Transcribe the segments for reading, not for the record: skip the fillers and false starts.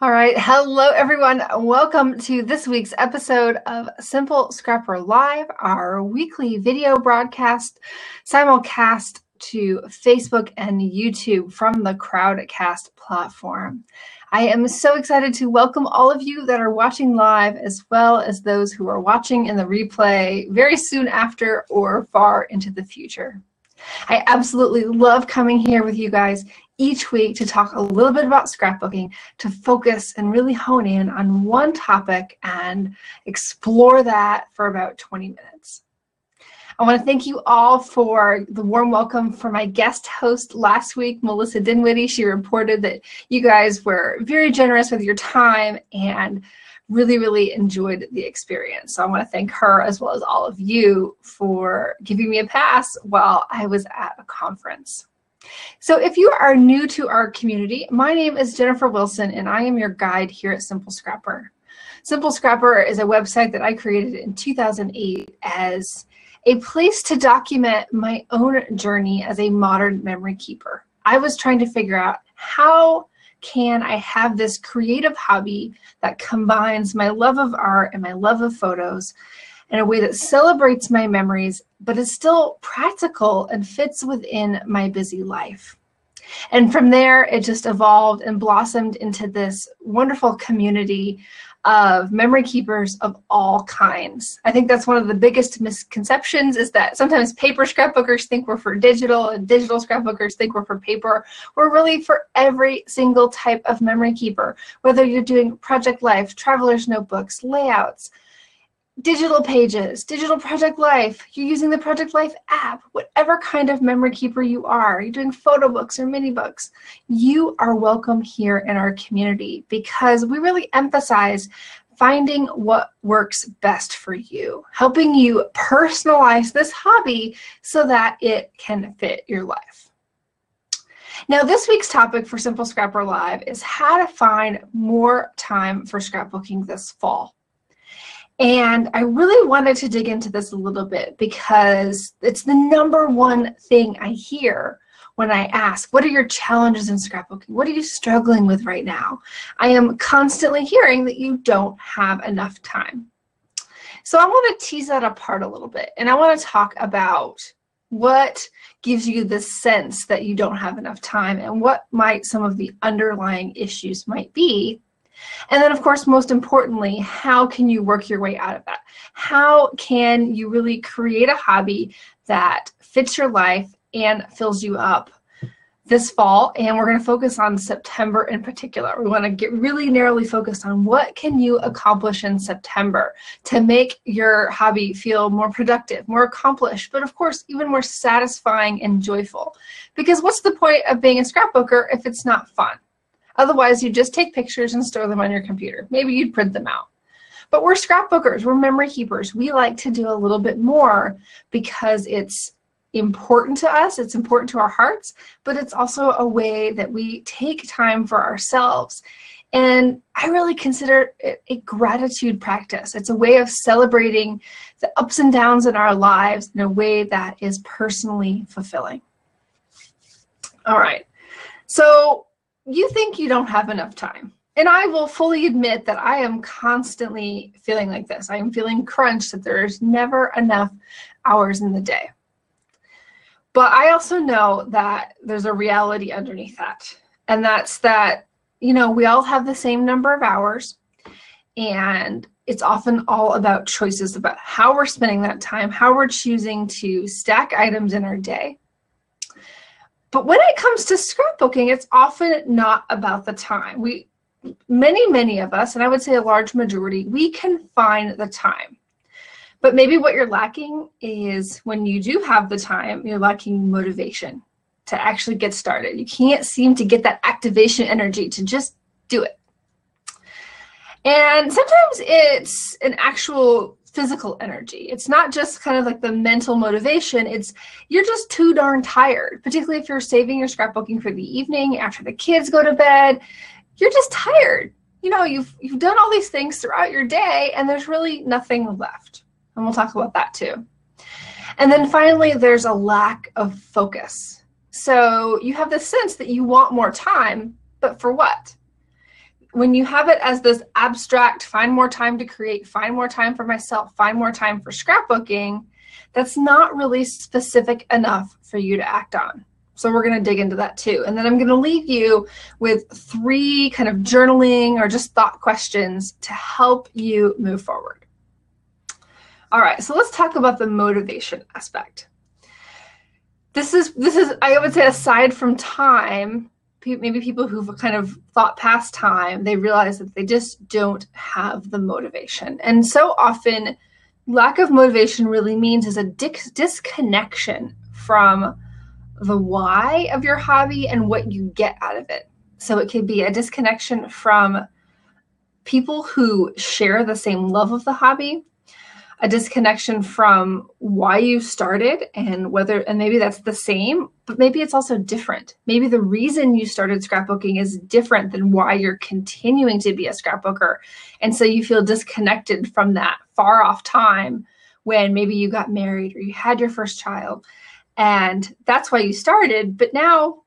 All right. Hello, everyone. Welcome to this week's episode of Simple Scrapper Live, our weekly video broadcast, simulcast to Facebook and YouTube from the Crowdcast platform. I am so excited to welcome all of you that are watching live, as well as those who are watching in the replay very soon after or far into the future. I absolutely love coming here with you guys each week to talk a little bit about scrapbooking, to focus and really hone in on one topic and explore that for about 20 minutes. I want to thank you all for the warm welcome for my guest host last week, Melissa Dinwiddie. She reported that you guys were very generous with your time and really enjoyed the experience. So I want to thank her as well as all of you for giving me a pass while I was at a conference. So if you are new to our community, my name is Jennifer Wilson and I am your guide here at Simple Scrapper. Simple Scrapper is a website that I created in 2008 as a place to document my own journey as a modern memory keeper. I was trying to figure out how can I have this creative hobby that combines my love of art and my love of photos in a way that celebrates my memories, but is still practical and fits within my busy life. And from there, it just evolved and blossomed into this wonderful community of memory keepers of all kinds. I think that's one of the biggest misconceptions, is that sometimes paper scrapbookers think we're for digital and digital scrapbookers think we're for paper. We're really for every single type of memory keeper, whether you're doing Project Life, Traveler's Notebooks, layouts, digital pages, digital Project Life, you're using the Project Life app, whatever kind of memory keeper you are, you're doing photo books or mini books, you are welcome here in our community because we really emphasize finding what works best for you, helping you personalize this hobby so that it can fit your life. Now, this week's topic for Simple Scrapper Live is how to find more time for scrapbooking this fall. And I really wanted to dig into this a little bit because it's the number one thing I hear when I ask, what are your challenges in scrapbooking? What are you struggling with right now? I am constantly hearing that you don't have enough time. So I want to tease that apart a little bit. And I want to talk about what gives you the sense that you don't have enough time and what might some of the underlying issues might be. And then, of course, most importantly, how can you work your way out of that? How can you really create a hobby that fits your life and fills you up this fall? And we're going to focus on September in particular. We want to get really narrowly focused on what can you accomplish in September to make your hobby feel more productive, more accomplished, but of course, even more satisfying and joyful. Because what's the point of being a scrapbooker if it's not fun? Otherwise, you just take pictures and store them on your computer. Maybe you'd print them out. But we're scrapbookers, we're memory keepers. We like to do a little bit more because it's important to us, it's important to our hearts, but it's also a way that we take time for ourselves. And I really consider it a gratitude practice. It's a way of celebrating the ups and downs in our lives in a way that is personally fulfilling. All right, so you think you don't have enough time. And I will fully admit that I am constantly feeling like this. I am feeling crunched, that there's never enough hours in the day. But I also know that there's a reality underneath that. And that's that, we all have the same number of hours. And it's often all about choices about how we're spending that time, how we're choosing to stack items in our day. But when it comes to scrapbooking, it's often not about the time. Many of us, and I would say a large majority, we can find the time. But maybe what you're lacking is when you do have the time, you're lacking motivation to actually get started. You can't seem to get that activation energy to just do it. And sometimes it's an actual physical energy. It's not just kind of like the mental motivation. It's you're just too darn tired, particularly if you're saving your scrapbooking for the evening after the kids go to bed. You're just tired. You've done all these things throughout your day and there's really nothing left. And we'll talk about that too. And then finally, there's a lack of focus. So you have the sense that you want more time, but for what? when you have it as this abstract, find more time to create, find more time for myself, find more time for scrapbooking, that's not really specific enough for you to act on. So we're going to dig into that too. And then I'm going to leave you with 3 kind of journaling or just thought questions to help you move forward. All right, so let's talk about the motivation aspect. This is I would say, aside from time, maybe people who've kind of thought past time, they realize that they just don't have the motivation. And so often, lack of motivation really means is a disconnection from the why of your hobby and what you get out of it. So it could be a disconnection from people who share the same love of the hobby, a disconnection from why you started and maybe that's the same, but maybe it's also different. Maybe the reason you started scrapbooking is different than why you're continuing to be a scrapbooker. And so you feel disconnected from that far off time when maybe you got married or you had your first child. And that's why you started, but now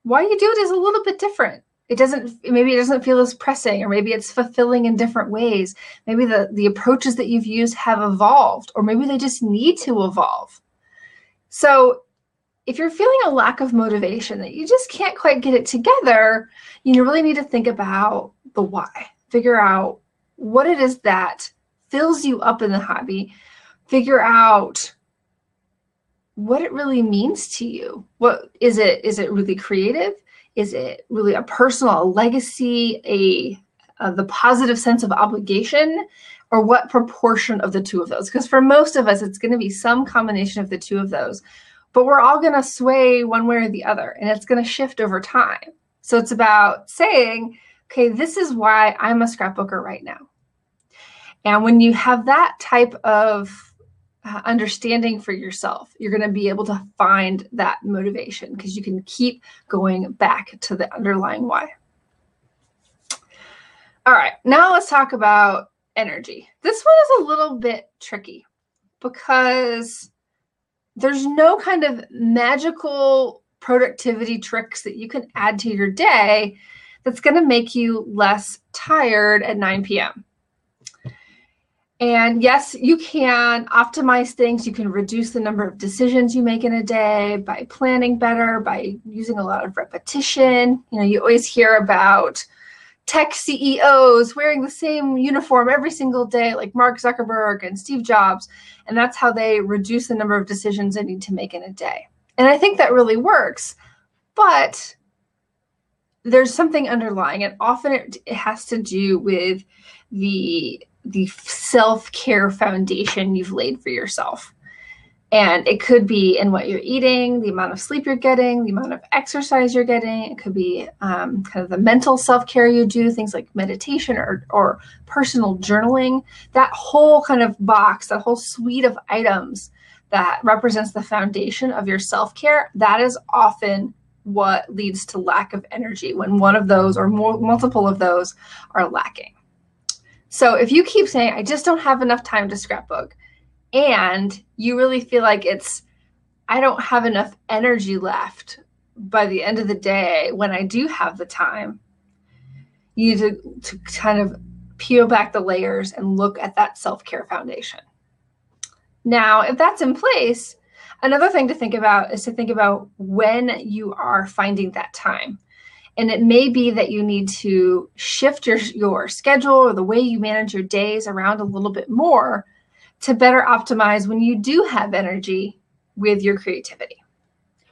why you do it is a little bit different. Maybe it doesn't feel as pressing, or maybe it's fulfilling in different ways. Maybe the approaches that you've used have evolved, or maybe they just need to evolve. So if you're feeling a lack of motivation, that you just can't quite get it together, you really need to think about the why. Figure out what it is that fills you up in the hobby. Figure out what it really means to you. What is it? Is it really creative? Is it really a personal legacy, the positive sense of obligation, or what proportion of the two of those? Because for most of us, it's going to be some combination of the two of those, but we're all going to sway one way or the other, and it's going to shift over time. So it's about saying, okay, this is why I'm a scrapbooker right now. And when you have that type of understanding for yourself, you're going to be able to find that motivation because you can keep going back to the underlying why. All right, now let's talk about energy. This one is a little bit tricky because there's no kind of magical productivity tricks that you can add to your day that's going to make you less tired at 9 p.m. And yes, you can optimize things. You can reduce the number of decisions you make in a day by planning better, by using a lot of repetition. You always hear about tech CEOs wearing the same uniform every single day, like Mark Zuckerberg and Steve Jobs. And that's how they reduce the number of decisions they need to make in a day. And I think that really works, but there's something underlying. And often it has to do with the self-care foundation you've laid for yourself. And it could be in what you're eating, the amount of sleep you're getting, the amount of exercise you're getting. It could be kind of the mental self-care you do, things like meditation or personal journaling. That whole kind of box, that whole suite of items that represents the foundation of your self-care, that is often what leads to lack of energy when one of those or multiple of those are lacking. So if you keep saying, I just don't have enough time to scrapbook, and you really feel like I don't have enough energy left by the end of the day when I do have the time, you need to kind of peel back the layers and look at that self-care foundation. Now, if that's in place, another thing to think about is to think about when you are finding that time. And it may be that you need to shift your schedule or the way you manage your days around a little bit more to better optimize when you do have energy with your creativity.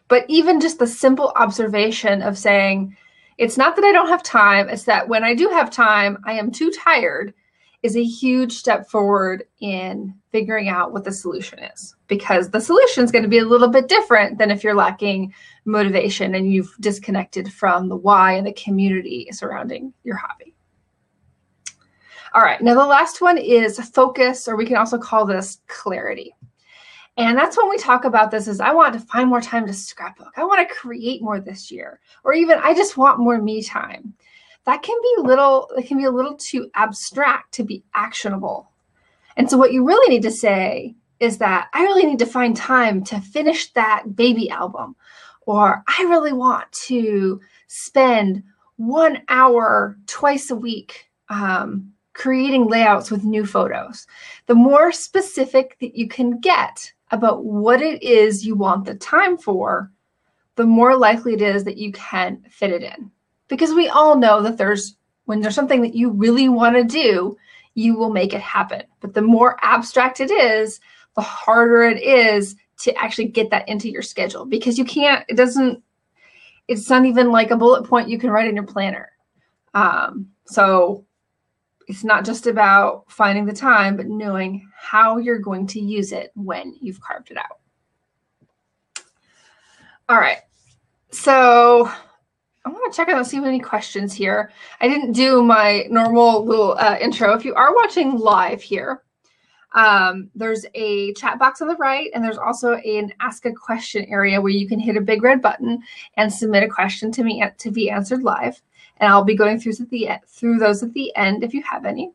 But even just the simple observation of saying, it's not that I don't have time, it's that when I do have time, I am too tired, is a huge step forward in figuring out what the solution is. Because the solution is going to be a little bit different than if you're lacking motivation and you've disconnected from the why and the community surrounding your hobby. All right, now the last one is focus, or we can also call this clarity. And that's when we talk about this is I want to find more time to scrapbook. I want to create more this year, or even I just want more me time. That can be a little too abstract to be actionable. And so what you really need to say is that I really need to find time to finish that baby album, or I really want to spend 1 hour twice a week creating layouts with new photos. The more specific that you can get about what it is you want the time for, the more likely it is that you can fit it in. Because we all know that when there's something that you really want to do, you will make it happen. But the more abstract it is, the harder it is to actually get that into your schedule, because you can't, it's not even like a bullet point you can write in your planner. So it's not just about finding the time, but knowing how you're going to use it when you've carved it out. All right, so I want to check out and see if any questions here. I didn't do my normal little intro. If you are watching live here, there's a chat box on the right, and there's also an ask a question area where you can hit a big red button and submit a question to me to be answered live. And I'll be going through those at the end if you have any.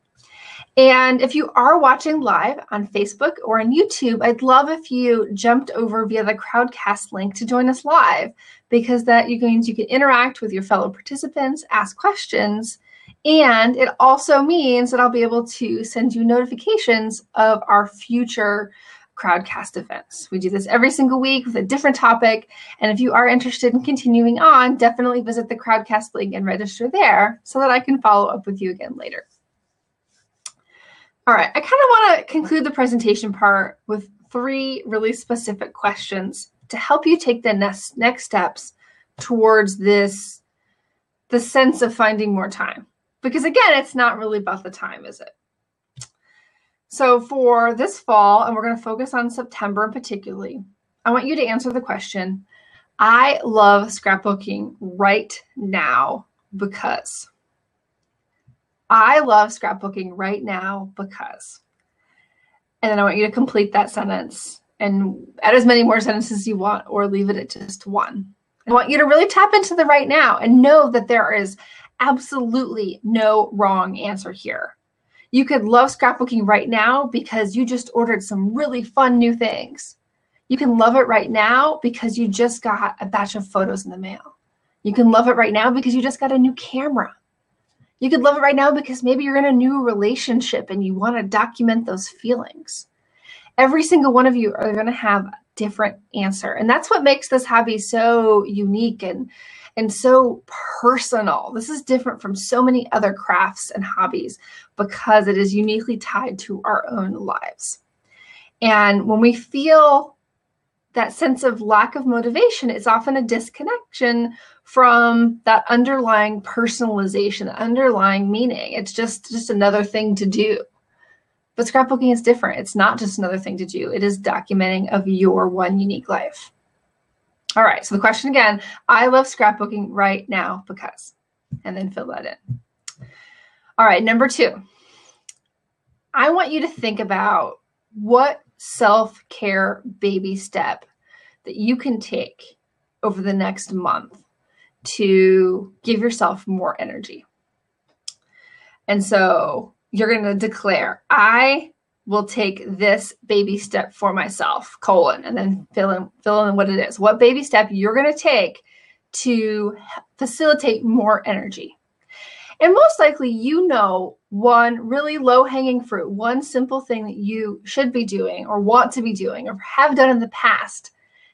And if you are watching live on Facebook or on YouTube, I'd love if you jumped over via the Crowdcast link to join us live, because that means you can interact with your fellow participants, ask questions, and it also means that I'll be able to send you notifications of our future Crowdcast events. We do this every single week with a different topic, and if you are interested in continuing on, definitely visit the Crowdcast link and register there so that I can follow up with you again later. All right, I kind of want to conclude the presentation part with 3 really specific questions to help you take the next steps towards the sense of finding more time. Because again, it's not really about the time, is it? So for this fall, and we're going to focus on September particularly, I want you to answer the question, I love scrapbooking right now because. I love scrapbooking right now because. And then I want you to complete that sentence and add as many more sentences as you want, or leave it at just one. I want you to really tap into the right now and know that there is absolutely no wrong answer here. You could love scrapbooking right now because you just ordered some really fun new things. You can love it right now because you just got a batch of photos in the mail. You can love it right now because you just got a new camera. You could love it right now because maybe you're in a new relationship and you want to document those feelings. Every single one of you are going to have a different answer. And that's what makes this hobby so unique and so personal. This is different from so many other crafts and hobbies because it is uniquely tied to our own lives. And when we feel that sense of lack of motivation, it's often a disconnection from that underlying personalization, the underlying meaning. It's just another thing to do. But scrapbooking is different. It's not just another thing to do. It is documenting of your one unique life. All right, so the question again, I love scrapbooking right now because, and then fill that in. All right, number 2, I want you to think about what self-care baby step that you can take over the next month to give yourself more energy. And so you're going to declare, I will take this baby step for myself, and then fill in what it is. What baby step you're going to take to facilitate more energy. And most likely, you know, one really low-hanging fruit, one simple thing that you should be doing or want to be doing or have done in the past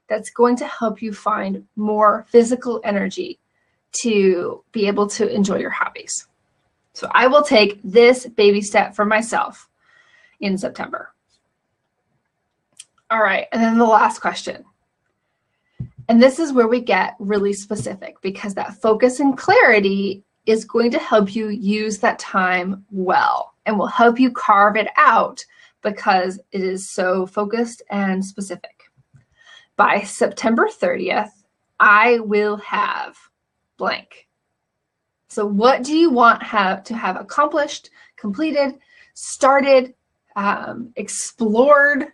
that's going to help you find more physical energy to be able to enjoy your hobbies. So I will take this baby step for myself in September. All right, and then the last question. And this is where we get really specific because that focus and clarity is going to help you use that time well and will help you carve it out because it is so focused and specific. By September 30th, I will have blank. So what do you want to have accomplished, completed, started, explored,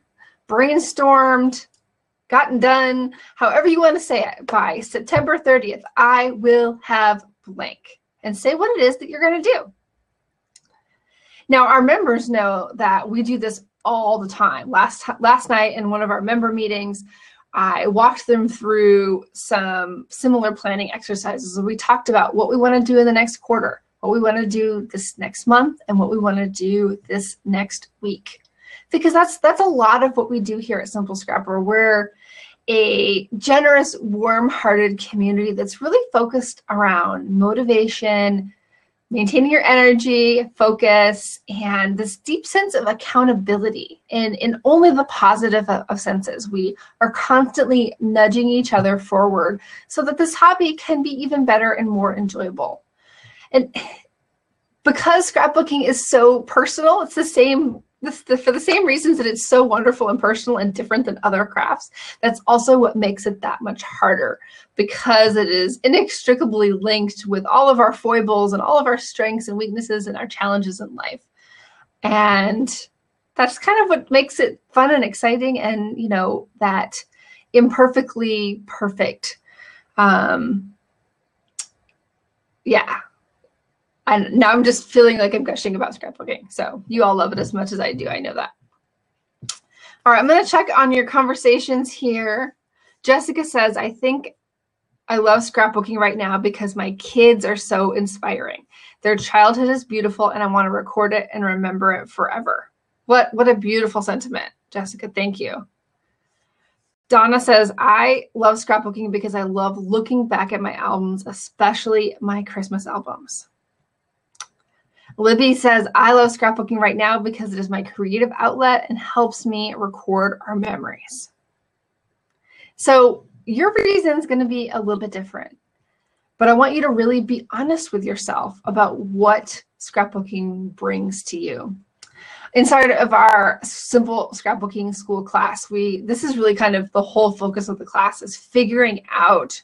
brainstormed, gotten done, however you want to say it? By September 30th, I will have blank. And say what it is that you're going to do. Now, our members know that we do this all the time. Last night in one of our member meetings, I walked them through some similar planning exercises. We talked about what we want to do in the next quarter, what we want to do this next month, and what we want to do this next week. Because that's a lot of what we do here at Simple Scrapper. We're a generous, warm-hearted community that's really focused around motivation, maintaining your energy, focus, and this deep sense of accountability in only the positive of senses. We are constantly nudging each other forward so that this hobby can be even better and more enjoyable. And because scrapbooking is so personal, it's the same for the same reasons that it's so wonderful and personal and different than other crafts. That's also what makes it that much harder, because it is inextricably linked with all of our foibles and all of our strengths and weaknesses and our challenges in life. And that's kind of what makes it fun and exciting, and that imperfectly perfect. Yeah. And now I'm just feeling like I'm gushing about scrapbooking. So you all love it as much as I do. I know that. All right, I'm going to check on your conversations here. Jessica says, I think I love scrapbooking right now because my kids are so inspiring. Their childhood is beautiful, and I want to record it and remember it forever. What a beautiful sentiment, Jessica. Thank you. Donna says, I love scrapbooking because I love looking back at my albums, especially my Christmas albums. Libby says, I love scrapbooking right now because it is my creative outlet and helps me record our memories. So your reason is going to be a little bit different, but I want you to really be honest with yourself about what scrapbooking brings to you. Inside of our Simple Scrapbooking School class, this is really kind of the whole focus of the class, is figuring out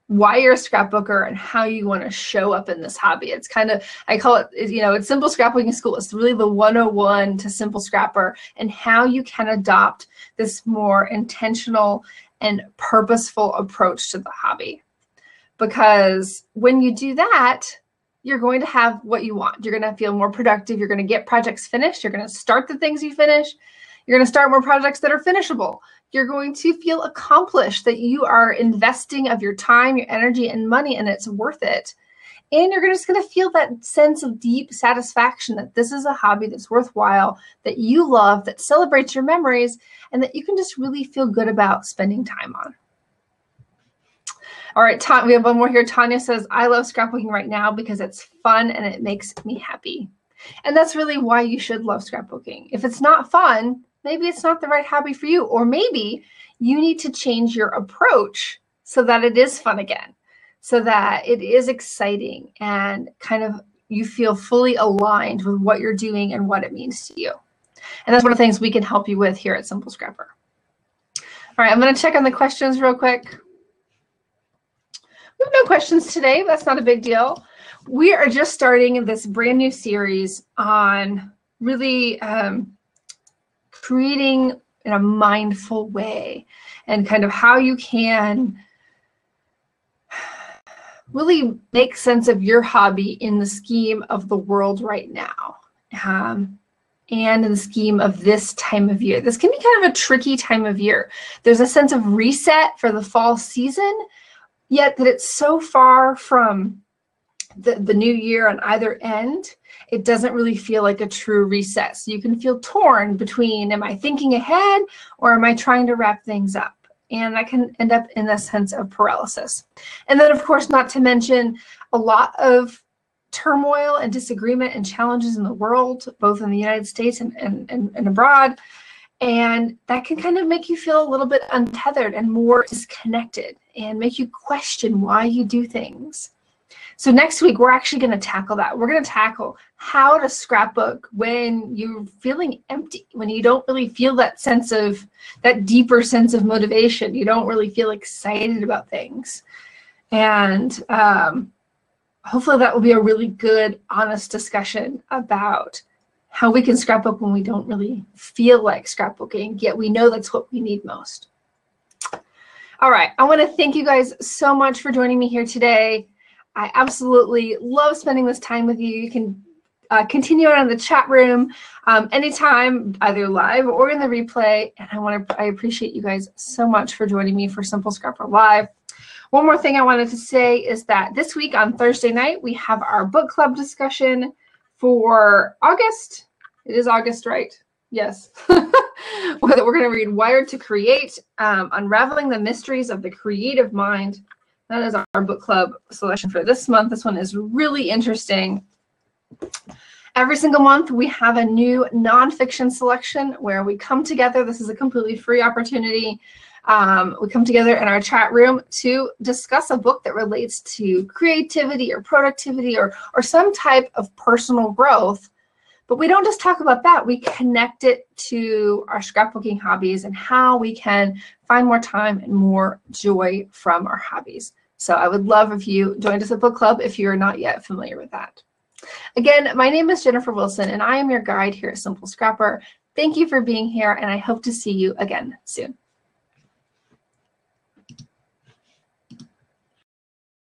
why you're a scrapbooker and how you want to show up in this hobby. It's kind of, I call it, it's Simple Scrapbooking School. It's really the 101 to Simple Scrapper, and how you can adopt this more intentional and purposeful approach to the hobby. Because when you do that, you're going to have what you want. You're going to feel more productive. You're going to get projects finished. You're going to start the things you finish. You're going to start more projects that are finishable. You're going to feel accomplished, that you are investing of your time, your energy, and money, and it's worth it. And you're just going to feel that sense of deep satisfaction that this is a hobby that's worthwhile, that you love, that celebrates your memories, and that you can just really feel good about spending time on. All right, we have one more here. Tanya says, I love scrapbooking right now because it's fun and it makes me happy. And that's really why you should love scrapbooking. If it's not fun, maybe it's not the right hobby for you, or maybe you need to change your approach so that it is fun again, so that it is exciting and kind of you feel fully aligned with what you're doing and what it means to you. And that's one of the things we can help you with here at Simple Scrapper. All right, I'm going to check on the questions real quick. We have no questions today, but that's not a big deal. We are just starting this brand new series on really creating in a mindful way, and kind of how you can really make sense of your hobby in the scheme of the world right now, and in the scheme of this time of year. This can be kind of a tricky time of year. There's a sense of reset for the fall season, yet that it's so far from the new year on either end, it doesn't really feel like a true reset. So you can feel torn between, am I thinking ahead or am I trying to wrap things up? And that can end up in a sense of paralysis. And then, of course, not to mention a lot of turmoil and disagreement and challenges in the world, both in the United States and abroad. And that can kind of make you feel a little bit untethered and more disconnected, and make you question why you do things. So next week, we're actually going to tackle that. We're going to tackle how to scrapbook when you're feeling empty, when you don't really feel that deeper sense of motivation. You don't really feel excited about things. And hopefully that will be a really good, honest discussion about how we can scrapbook when we don't really feel like scrapbooking, yet we know that's what we need most. All right, I want to thank you guys so much for joining me here today. I absolutely love spending this time with you. You can continue on in the chat room anytime, either live or in the replay. And I appreciate you guys so much for joining me for Simple Scrapper Live. One more thing I wanted to say is that this week on Thursday night, we have our book club discussion for August. It is August, right? Yes. We're going to read Wired to Create, Unraveling the Mysteries of the Creative Mind. That is our book club selection for this month. This one is really interesting. Every single month, we have a new nonfiction selection where we come together. This is a completely free opportunity. We come together in our chat room to discuss a book that relates to creativity or productivity or some type of personal growth. But we don't just talk about that. We connect it to our scrapbooking hobbies and how we can find more time and more joy from our hobbies. So I would love if you joined us at book club if you're not yet familiar with that. Again, my name is Jennifer Wilson, and I am your guide here at Simple Scrapper. Thank you for being here, and I hope to see you again soon.